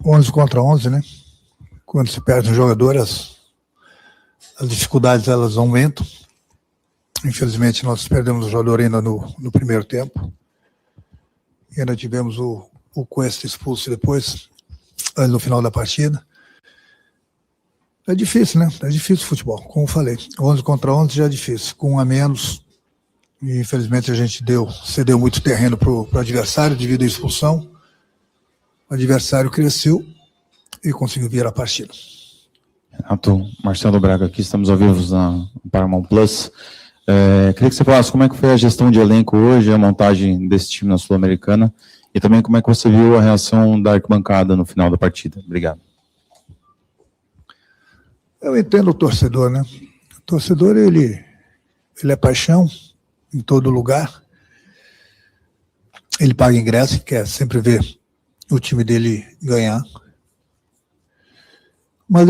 11 contra 11, né? Quando se perde um jogador, as dificuldades elas aumentam. Infelizmente, nós perdemos o jogador ainda no primeiro tempo. E ainda tivemos o Cuesta expulso depois, no final da partida. É difícil, né? É difícil o futebol, como eu falei. 11 contra 11 já é difícil. Com um a menos, e infelizmente a gente cedeu muito terreno para o adversário devido à expulsão. O adversário cresceu e conseguiu virar a partida. Renato, Marcelo Braga aqui, estamos ao vivo na Paramount Plus. Queria que você falasse como é que foi a gestão de elenco hoje, a montagem desse time na Sul-Americana, e também como é que você viu a reação da arquibancada no final da partida. Obrigado. Eu entendo o torcedor, né? O torcedor, ele é paixão em todo lugar. Ele paga ingresso e quer sempre ver o time dele ganhar. Mas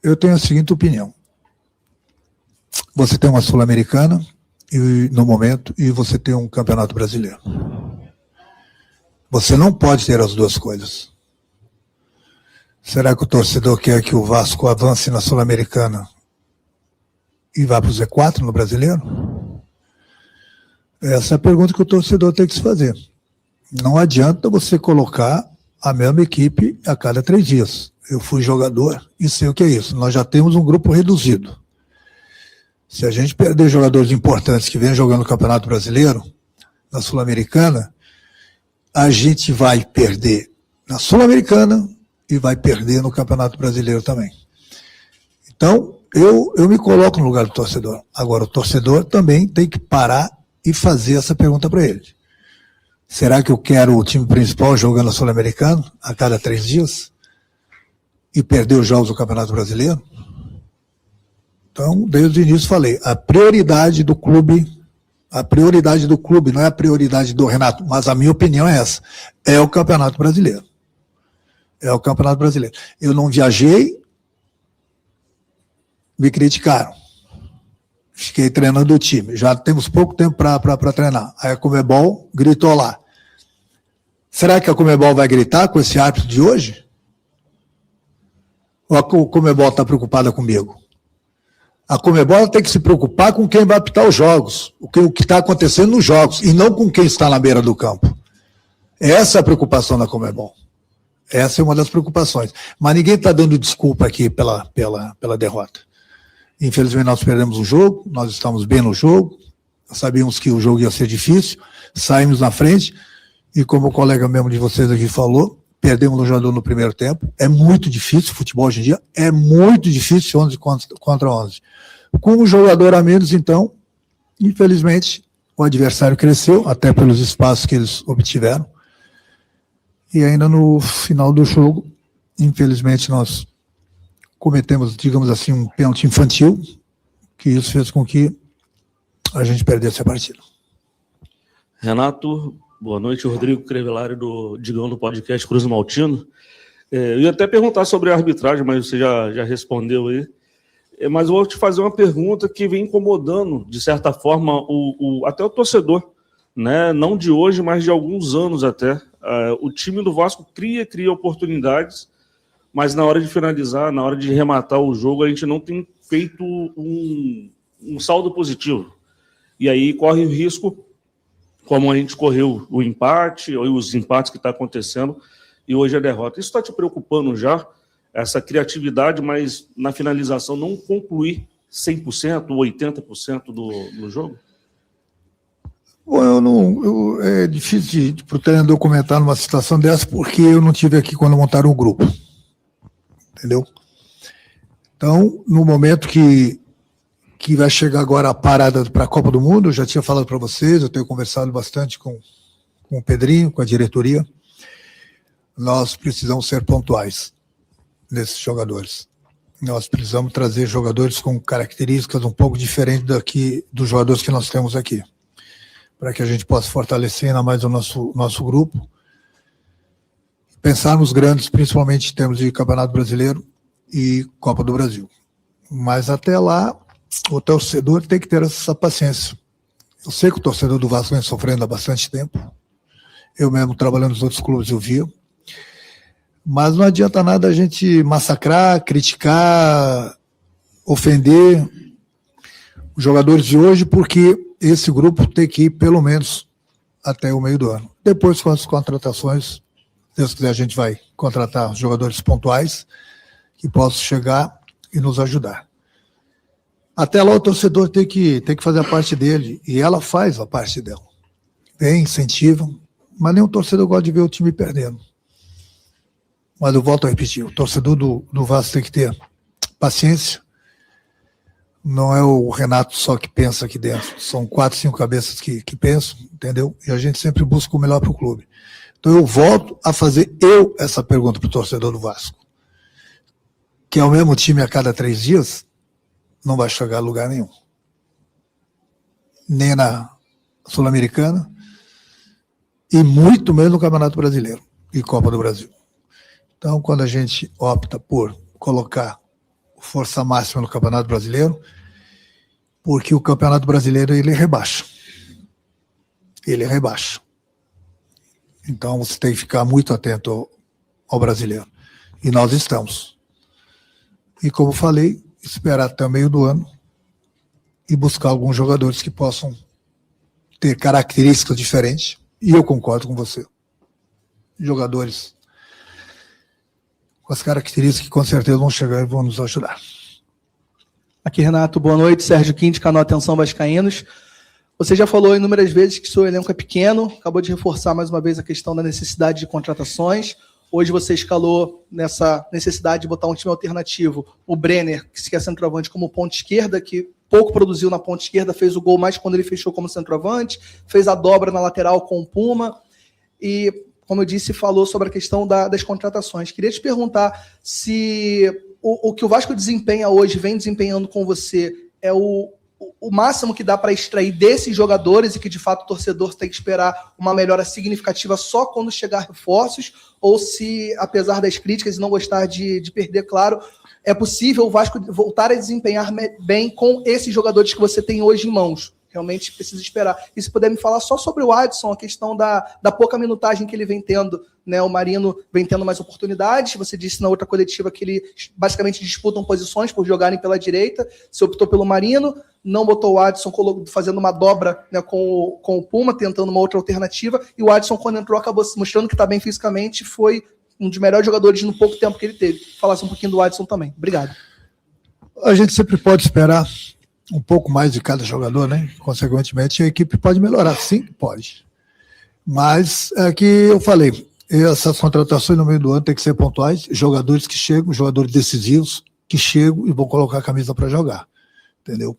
eu tenho a seguinte opinião. Você tem uma Sul-Americana no momento e você tem um Campeonato Brasileiro. Você não pode ter as duas coisas. Será que o torcedor quer que o Vasco avance na Sul-Americana e vá para o Z4 no Brasileiro? Essa é a pergunta que o torcedor tem que se fazer. Não adianta você colocar a mesma equipe a cada 3 dias. Eu fui jogador e sei o que é isso. Nós já temos um grupo reduzido. Se a gente perder jogadores importantes que vêm jogando no Campeonato Brasileiro, na Sul-Americana, a gente vai perder na Sul-Americana e vai perder no Campeonato Brasileiro também. Então, eu me coloco no lugar do torcedor. Agora, o torcedor também tem que parar e fazer essa pergunta para ele. Será que eu quero o time principal jogando na Sul-Americana a cada 3 dias e perder os jogos do Campeonato Brasileiro? Então, desde o início falei, a prioridade do clube, não é a prioridade do Renato, mas a minha opinião é essa, é o Campeonato Brasileiro. É o Campeonato Brasileiro. Eu não viajei, me criticaram. Fiquei treinando o time. Já temos pouco tempo para treinar. Aí a Conmebol gritou lá. Será que a Conmebol vai gritar com esse árbitro de hoje? Ou a Conmebol está preocupada comigo? A Conmebol tem que se preocupar com quem vai apitar os jogos, o que está acontecendo nos jogos, e não com quem está na beira do campo. Essa é a preocupação da Conmebol. Essa é uma das preocupações. Mas ninguém está dando desculpa aqui pela derrota. Infelizmente nós perdemos o jogo, nós estamos bem no jogo, sabíamos que o jogo ia ser difícil, saímos na frente, e como o colega mesmo de vocês aqui falou, perdemos o jogador no primeiro tempo. É muito difícil, futebol hoje em dia, é muito difícil 11 contra 11. Com um jogador a menos, então, infelizmente, o adversário cresceu, até pelos espaços que eles obtiveram. E ainda no final do jogo, infelizmente, nós cometemos, digamos assim, um pênalti infantil, que isso fez com que a gente perdesse a partida. Renato, boa noite. Rodrigo Crevelari, do Digão, do podcast Cruz do Maltino. Eu ia até perguntar sobre a arbitragem, mas você já respondeu aí. Mas eu vou te fazer uma pergunta que vem incomodando, de certa forma, até o torcedor, né? Não de hoje, mas de alguns anos até. O time do Vasco cria oportunidades, mas na hora de finalizar, na hora de rematar o jogo, a gente não tem feito um saldo positivo. E aí corre o risco, como a gente correu o empate, ou os empates que está acontecendo, e hoje a derrota. Isso está te preocupando já? Essa criatividade, mas na finalização não concluir 100% ou 80% do jogo? Bom, é difícil para o treinador comentar numa situação dessa, porque eu não estive aqui quando montaram o grupo. Entendeu? Então, no momento que vai chegar agora a parada para a Copa do Mundo, eu já tinha falado para vocês, eu tenho conversado bastante com o Pedrinho, com a diretoria, nós precisamos ser pontuais nesses jogadores. Nós precisamos trazer jogadores com características um pouco diferentes dos jogadores que nós temos aqui, para que a gente possa fortalecer ainda mais o nosso grupo, pensar nos grandes, principalmente em termos de Campeonato Brasileiro e Copa do Brasil. Mas até lá, o torcedor tem que ter essa paciência. Eu sei que o torcedor do Vasco vem sofrendo há bastante tempo. Eu mesmo, trabalhando nos outros clubes, eu via. Mas não adianta nada a gente massacrar, criticar, ofender os jogadores de hoje, porque esse grupo tem que ir pelo menos até o meio do ano. Depois, com as contratações, se Deus quiser, a gente vai contratar jogadores pontuais que possam chegar e nos ajudar. Até lá o torcedor tem que fazer a parte dele, e ela faz a parte dela. Vem, incentiva, mas nenhum torcedor gosta de ver o time perdendo. Mas eu volto a repetir, o torcedor do Vasco tem que ter paciência. Não é o Renato só que pensa aqui dentro, são 4, 5 cabeças que pensam, entendeu? E a gente sempre busca o melhor para o clube. Então eu volto a fazer essa pergunta para o torcedor do Vasco. Que é o mesmo time a cada 3 dias, não vai chegar a lugar nenhum. Nem na Sul-Americana, e muito menos no Campeonato Brasileiro e Copa do Brasil. Então, quando a gente opta por colocar força máxima no Campeonato Brasileiro, porque o Campeonato Brasileiro ele rebaixa. Ele rebaixa. Então você tem que ficar muito atento ao brasileiro. E nós estamos. E como falei, esperar até o meio do ano e buscar alguns jogadores que possam ter características diferentes. E eu concordo com você. Jogadores com as características que com certeza vão chegar e vão nos ajudar. Aqui, Renato, boa noite. Sérgio Quinte, canal Atenção Vascaínos. Você já falou inúmeras vezes que seu elenco é pequeno, acabou de reforçar mais uma vez a questão da necessidade de contratações. Hoje você escalou nessa necessidade de botar um time alternativo. O Brenner, que é centroavante, como ponta esquerda, que pouco produziu na ponta esquerda, fez o gol mais quando ele fechou como centroavante, fez a dobra na lateral com o Puma. E, como eu disse, falou sobre a questão das contratações. Queria te perguntar se o que o Vasco desempenha hoje, vem desempenhando com você, é o máximo que dá para extrair desses jogadores e que, de fato, o torcedor tem que esperar uma melhora significativa só quando chegar reforços, ou se, apesar das críticas e não gostar de perder, claro, é possível o Vasco voltar a desempenhar bem com esses jogadores que você tem hoje em mãos. Realmente precisa esperar. E se puder me falar só sobre o Adson, a questão da pouca minutagem que ele vem tendo, né? O Marino vem tendo mais oportunidades. Você disse na outra coletiva que eles basicamente disputam posições por jogarem pela direita. Você optou pelo Marino, não botou o Adson fazendo uma dobra, né, com o Puma, tentando uma outra alternativa. E o Adson, quando entrou, acabou mostrando que está bem fisicamente. Foi um dos melhores jogadores no pouco tempo que ele teve. Falasse um pouquinho do Adson também. Obrigado. A gente sempre pode esperar um pouco mais de cada jogador, né? Consequentemente, a equipe pode melhorar. Sim, pode. Mas é que eu falei, essas contratações no meio do ano tem que ser pontuais, jogadores que chegam, jogadores decisivos que chegam e vão colocar a camisa para jogar. Entendeu?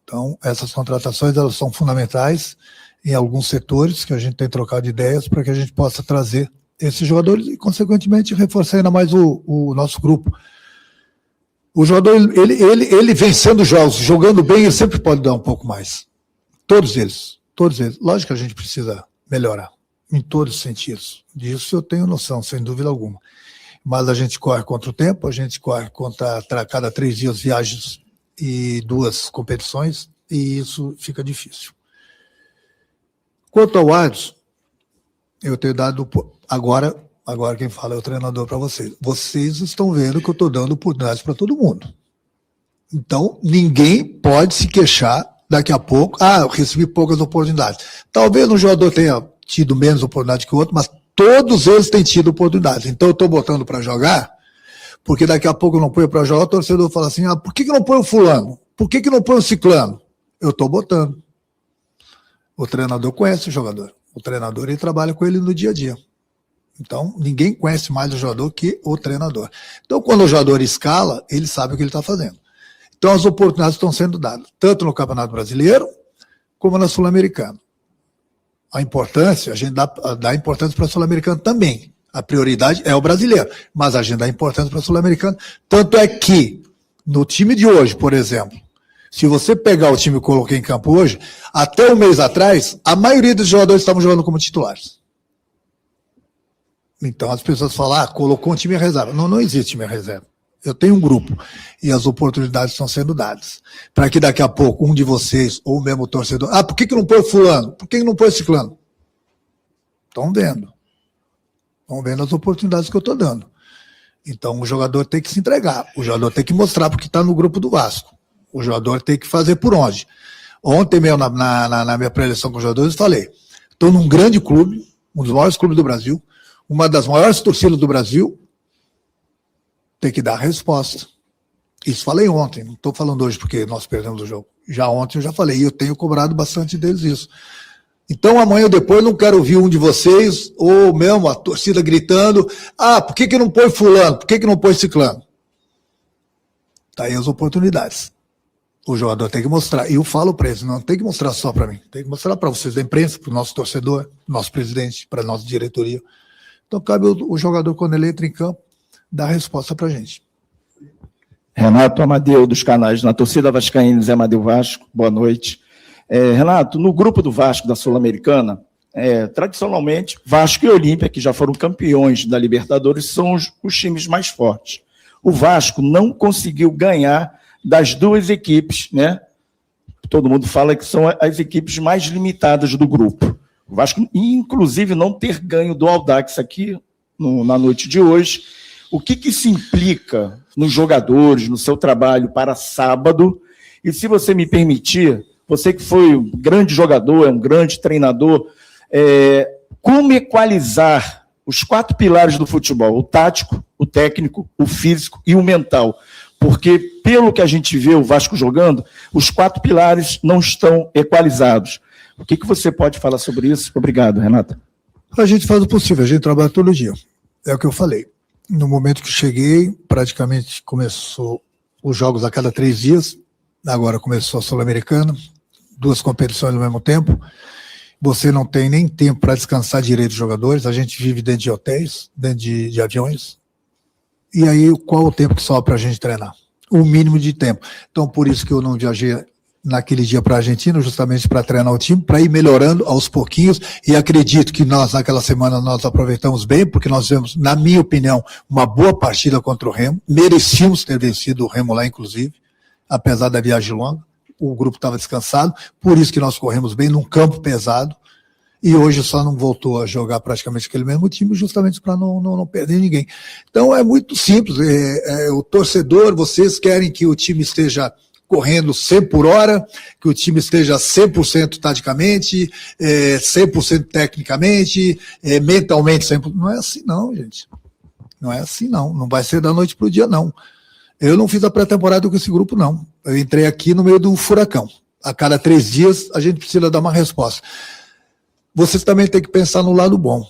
Então, essas contratações elas são fundamentais em alguns setores que a gente tem trocado ideias para que a gente possa trazer esses jogadores e, consequentemente, reforçar ainda mais o nosso grupo. O jogador, ele vencendo jogos, jogando bem, ele sempre pode dar um pouco mais. Todos eles. Lógico que a gente precisa melhorar, em todos os sentidos. Disso eu tenho noção, sem dúvida alguma. Mas a gente corre contra o tempo, a gente corre contra cada 3 dias viagens e 2 competições, e isso fica difícil. Quanto ao Adson, eu tenho dado agora quem fala é o treinador para vocês. Vocês estão vendo que eu estou dando oportunidades para todo mundo. Então, ninguém pode se queixar daqui a pouco. Eu recebi poucas oportunidades. Talvez um jogador tenha tido menos oportunidade que o outro, mas todos eles têm tido oportunidades. Então, eu estou botando para jogar, porque daqui a pouco eu não ponho para jogar, o torcedor fala assim, por que não põe o fulano? Por que não põe o ciclano? Eu estou botando. O treinador conhece o jogador. O treinador, ele trabalha com ele no dia a dia. Então, ninguém conhece mais o jogador que o treinador. Então, quando o jogador escala, ele sabe o que ele está fazendo. Então, as oportunidades estão sendo dadas, tanto no Campeonato Brasileiro, como na Sul-Americana. A importância, a gente dá importância para a Sul-Americana também. A prioridade é o brasileiro, mas a gente dá importância para a Sul-Americana. Tanto é que, no time de hoje, por exemplo, se você pegar o time que eu coloquei em campo hoje, até um mês atrás, a maioria dos jogadores estavam jogando como titulares. Então as pessoas falam, colocou um time em reserva. Não existe time em reserva. Eu tenho um grupo e as oportunidades estão sendo dadas. Para que daqui a pouco um de vocês, ou mesmo o torcedor, por que não põe fulano? Por que não põe ciclano? Estão vendo. Estão vendo as oportunidades que eu estou dando. Então, o jogador tem que se entregar. O jogador tem que mostrar porque está no grupo do Vasco. O jogador tem que fazer por onde. Ontem mesmo, na minha pré-eleição com os jogadores, eu falei, estou num grande clube, um dos maiores clubes do Brasil, uma das maiores torcidas do Brasil, tem que dar a resposta. Isso falei ontem, não estou falando hoje porque nós perdemos o jogo. Já ontem eu já falei, e eu tenho cobrado bastante deles isso. Então, amanhã ou depois, não quero ouvir um de vocês, ou mesmo a torcida gritando, por que não põe fulano? Por que não põe ciclano? Tá aí as oportunidades. O jogador tem que mostrar. E eu falo para eles, não tem que mostrar só para mim. Tem que mostrar para vocês da imprensa, para o nosso torcedor, nosso presidente, para a nossa diretoria. Então, cabe o jogador, quando ele entra em campo, dar a resposta para a gente. Renato Amadeu, dos canais Na Torcida Vascaína, Zé Amadeu Vasco, boa noite. Renato, no grupo do Vasco da Sul-Americana, tradicionalmente, Vasco e Olímpia, que já foram campeões da Libertadores, são os times mais fortes. O Vasco não conseguiu ganhar das duas equipes, né? Todo mundo fala que são as equipes mais limitadas do grupo. O Vasco, inclusive, não ter ganho do Audax aqui na noite de hoje. O que isso implica nos jogadores, no seu trabalho para sábado? E se você me permitir, você que foi um grande jogador, é um grande treinador, como equalizar os 4 pilares do futebol? O tático, o técnico, o físico e o mental. Porque, pelo que a gente vê o Vasco jogando, os 4 pilares não estão equalizados. O que você pode falar sobre isso? Obrigado, Renata. A gente faz o possível, a gente trabalha todo dia. É o que eu falei. No momento que cheguei, praticamente começou os jogos a cada 3 dias, agora começou a Sul-Americana, 2 competições ao mesmo tempo. Você não tem nem tempo para descansar direito os jogadores, a gente vive dentro de hotéis, dentro de aviões. E aí, qual o tempo que sobra para a gente treinar? O mínimo de tempo. Então, por isso que eu não viajei naquele dia para a Argentina, justamente para treinar o time, para ir melhorando aos pouquinhos, e acredito que nós, naquela semana, nós aproveitamos bem, porque nós tivemos, na minha opinião, uma boa partida contra o Remo, merecíamos ter vencido o Remo lá, inclusive, apesar da viagem longa, o grupo estava descansado, por isso que nós corremos bem num campo pesado, e hoje só não voltou a jogar praticamente aquele mesmo time, justamente para não perder ninguém. Então é muito simples, o torcedor, vocês querem que o time esteja correndo 100 por hora, que o time esteja 100% taticamente, 100% tecnicamente, mentalmente 100%. Não é assim não, gente. Não é assim não. Não vai ser da noite para o dia, não. Eu não fiz a pré-temporada com esse grupo, não. Eu entrei aqui no meio do furacão. A cada 3 dias a gente precisa dar uma resposta. Vocês também têm que pensar no lado bom.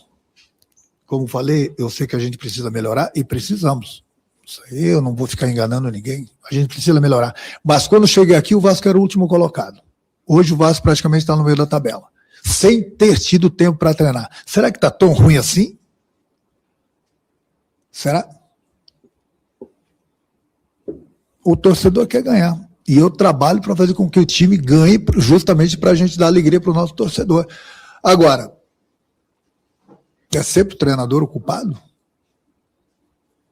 Como falei, eu sei que a gente precisa melhorar e precisamos. Isso aí eu não vou ficar enganando ninguém. A gente precisa melhorar. Mas quando eu cheguei aqui, o Vasco era o último colocado. Hoje o Vasco praticamente está no meio da tabela. Sem ter tido tempo para treinar. Será que está tão ruim assim? Será? O torcedor quer ganhar. E eu trabalho para fazer com que o time ganhe justamente para a gente dar alegria para o nosso torcedor. Agora, é sempre o treinador o culpado?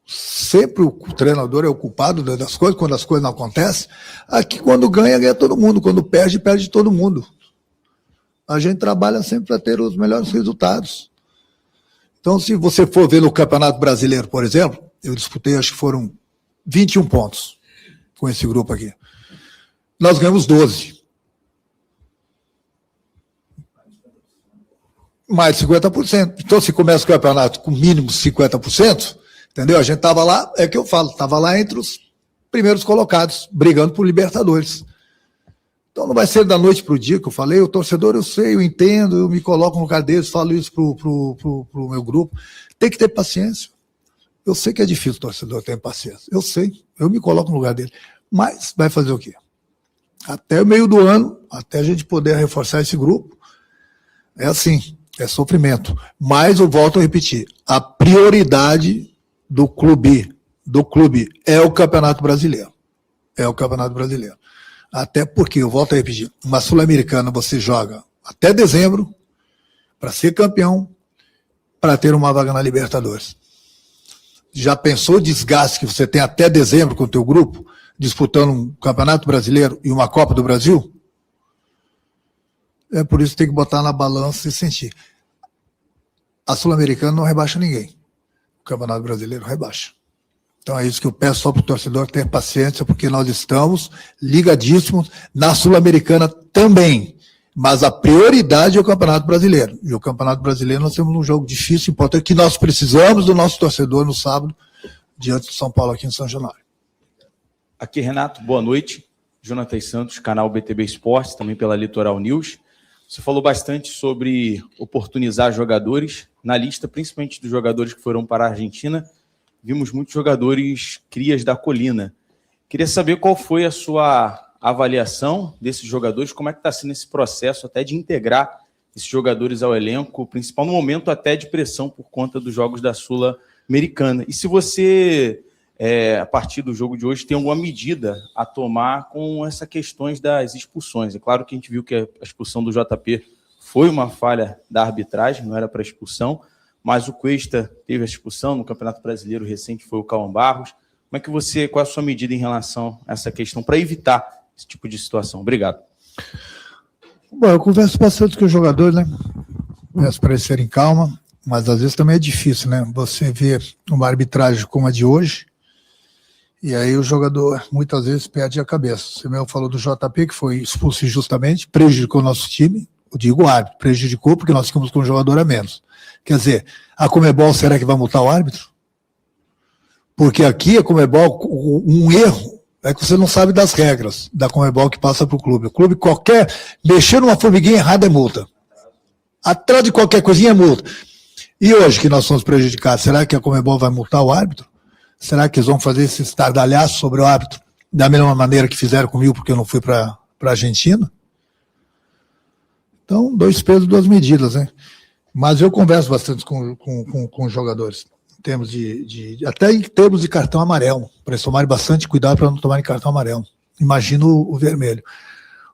Sempre o treinador é o culpado das coisas, quando as coisas não acontecem? Aqui, quando ganha, ganha todo mundo. Quando perde, perde todo mundo. A gente trabalha sempre para ter os melhores resultados. Então, se você for ver no Campeonato Brasileiro, por exemplo, eu disputei, acho que foram 21 pontos com esse grupo aqui. Nós ganhamos 12. Mais de 50%. Então, se começa o campeonato com mínimo 50%, entendeu? A gente estava lá, é que eu falo, estava lá entre os primeiros colocados, brigando por Libertadores. Então, não vai ser da noite para o dia que eu falei, o torcedor, eu sei, eu entendo, eu me coloco no lugar deles, falo isso pro meu grupo. Tem que ter paciência. Eu sei que é difícil o torcedor ter paciência. Eu sei, eu me coloco no lugar dele. Mas vai fazer o quê? Até o meio do ano, até a gente poder reforçar esse grupo, é assim, é sofrimento. Mas eu volto a repetir, a prioridade do clube é o Campeonato Brasileiro. É o Campeonato Brasileiro. Até porque, eu volto a repetir, uma Sul-Americana você joga até dezembro para ser campeão, para ter uma vaga na Libertadores. Já pensou o desgaste que você tem até dezembro com o teu grupo, disputando um Campeonato Brasileiro e uma Copa do Brasil? É por isso que tem que botar na balança e sentir. A Sul-Americana não rebaixa ninguém. O Campeonato Brasileiro rebaixa. Então é isso que eu peço só para o torcedor ter paciência, porque nós estamos ligadíssimos na Sul-Americana também. Mas a prioridade é o Campeonato Brasileiro. E o Campeonato Brasileiro nós temos um jogo difícil, importante, que nós precisamos do nosso torcedor no sábado, diante do São Paulo aqui em São Januário. Aqui, Renato, boa noite. Jonatas Santos, canal BTB Esportes, também pela Litoral News. Você falou bastante sobre oportunizar jogadores. Na lista, principalmente dos jogadores que foram para a Argentina, vimos muitos jogadores crias da Colina. Queria saber qual foi a sua avaliação desses jogadores, como é que está sendo esse processo até de integrar esses jogadores ao elenco, principal no momento até de pressão por conta dos jogos da Sul-Americana. E se você, a partir do jogo de hoje, tem alguma medida a tomar com essas questões das expulsões. É claro que a gente viu que a expulsão do JP foi uma falha da arbitragem, não era para expulsão, mas o Cuesta teve a expulsão, no Campeonato Brasileiro recente foi o Cauã Barros. Como é que você, qual a sua medida em relação a essa questão para evitar esse tipo de situação? Obrigado. Bom, eu converso bastante com os jogadores, né? Peço para eles serem calma, mas às vezes também é difícil, né? Você ver uma arbitragem como a de hoje, e aí o jogador muitas vezes perde a cabeça. Você mesmo falou do JP, que foi expulso injustamente, prejudicou o nosso time, eu digo o árbitro, prejudicou porque nós ficamos com um jogador a menos. Quer dizer, a Conmebol, será que vai multar o árbitro? Porque aqui a Conmebol, um erro é que você não sabe das regras da Conmebol que passa para o clube. O clube qualquer, mexer numa formiguinha errada é multa. Atrás de qualquer coisinha é multa. E hoje que nós somos prejudicados, será que a Conmebol vai multar o árbitro? Será que eles vão fazer esse estardalhaço sobre o árbitro da mesma maneira que fizeram comigo porque eu não fui para a Argentina? Então, 2 pesos, 2 medidas, né? Mas eu converso bastante com os jogadores. Até em termos de cartão amarelo, para eles tomarem bastante cuidado para não tomarem cartão amarelo. Imagino o vermelho.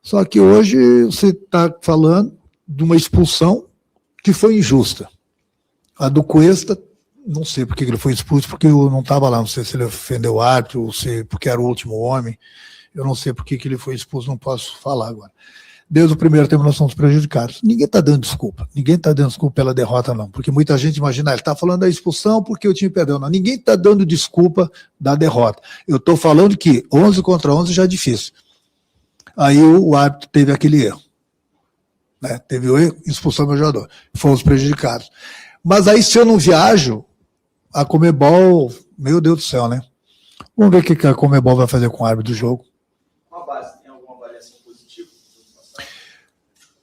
Só que hoje você está falando de uma expulsão que foi injusta. A do Cuesta, não sei por que ele foi expulso, porque eu não estava lá, não sei se ele ofendeu o árbitro, ou se porque era o último homem, eu não sei por que ele foi expulso, não posso falar agora. Desde o primeiro tempo nós somos prejudicados. Ninguém está dando desculpa. Ninguém está dando desculpa pela derrota, não. Porque muita gente imagina, ele está falando da expulsão porque o time perdeu. Não, ninguém está dando desculpa da derrota. Eu estou falando que 11 contra 11 já é difícil. Aí o árbitro teve aquele erro. Né? Teve o erro, expulsão do jogador. Fomos prejudicados. Mas aí se eu não viajo, a Conmebol, meu Deus do céu, né? Vamos ver o que a Conmebol vai fazer com o árbitro do jogo.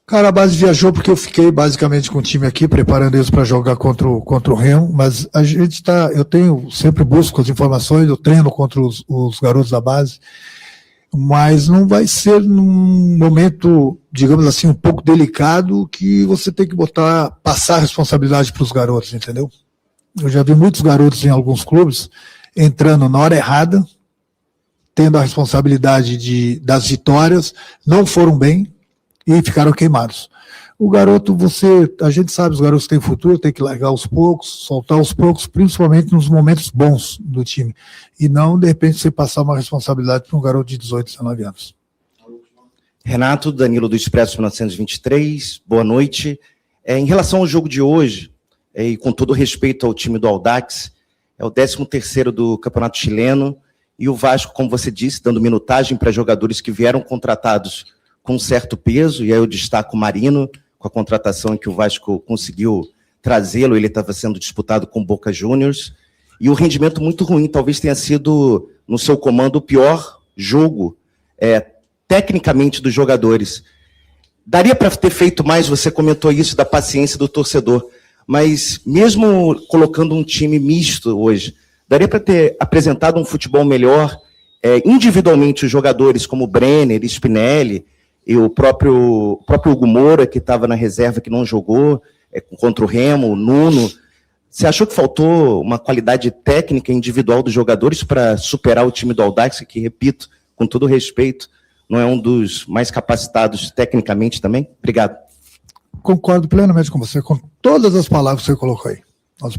Cara, a base viajou porque eu fiquei basicamente com o time aqui, preparando eles para jogar contra o Remo, mas a gente eu sempre busco as informações, eu treino contra os garotos da base, mas não vai ser num momento, digamos assim, um pouco delicado que você tem que passar a responsabilidade para os garotos, entendeu? Eu já vi muitos garotos em alguns clubes entrando na hora errada, tendo a responsabilidade das vitórias, não foram bem, e ficaram queimados. O garoto, a gente sabe, os garotos têm futuro, tem que largar aos poucos, soltar aos poucos, principalmente nos momentos bons do time. E não, de repente, você passar uma responsabilidade para um garoto de 18, 19 anos. Renato, Danilo do Expresso 1923, boa noite. Em relação ao jogo de hoje, e com todo respeito ao time do Audax, é o 13º do Campeonato Chileno, e o Vasco, como você disse, dando minutagem para jogadores que vieram contratados com um certo peso, e aí eu destaco o Marino, com a contratação em que o Vasco conseguiu trazê-lo, ele estava sendo disputado com o Boca Juniors, e o rendimento muito ruim, talvez tenha sido, no seu comando, o pior jogo, tecnicamente, dos jogadores. Daria para ter feito mais, você comentou isso, da paciência do torcedor, mas mesmo colocando um time misto hoje, daria para ter apresentado um futebol melhor, individualmente os jogadores como Brenner, Spinelli, e o próprio Hugo Moura, que estava na reserva, que não jogou, contra o Remo, o Nuno. Você achou que faltou uma qualidade técnica individual dos jogadores para superar o time do Audax, que, repito, com todo respeito, não é um dos mais capacitados tecnicamente também? Obrigado. Concordo plenamente com você, com todas as palavras que você colocou aí. Nós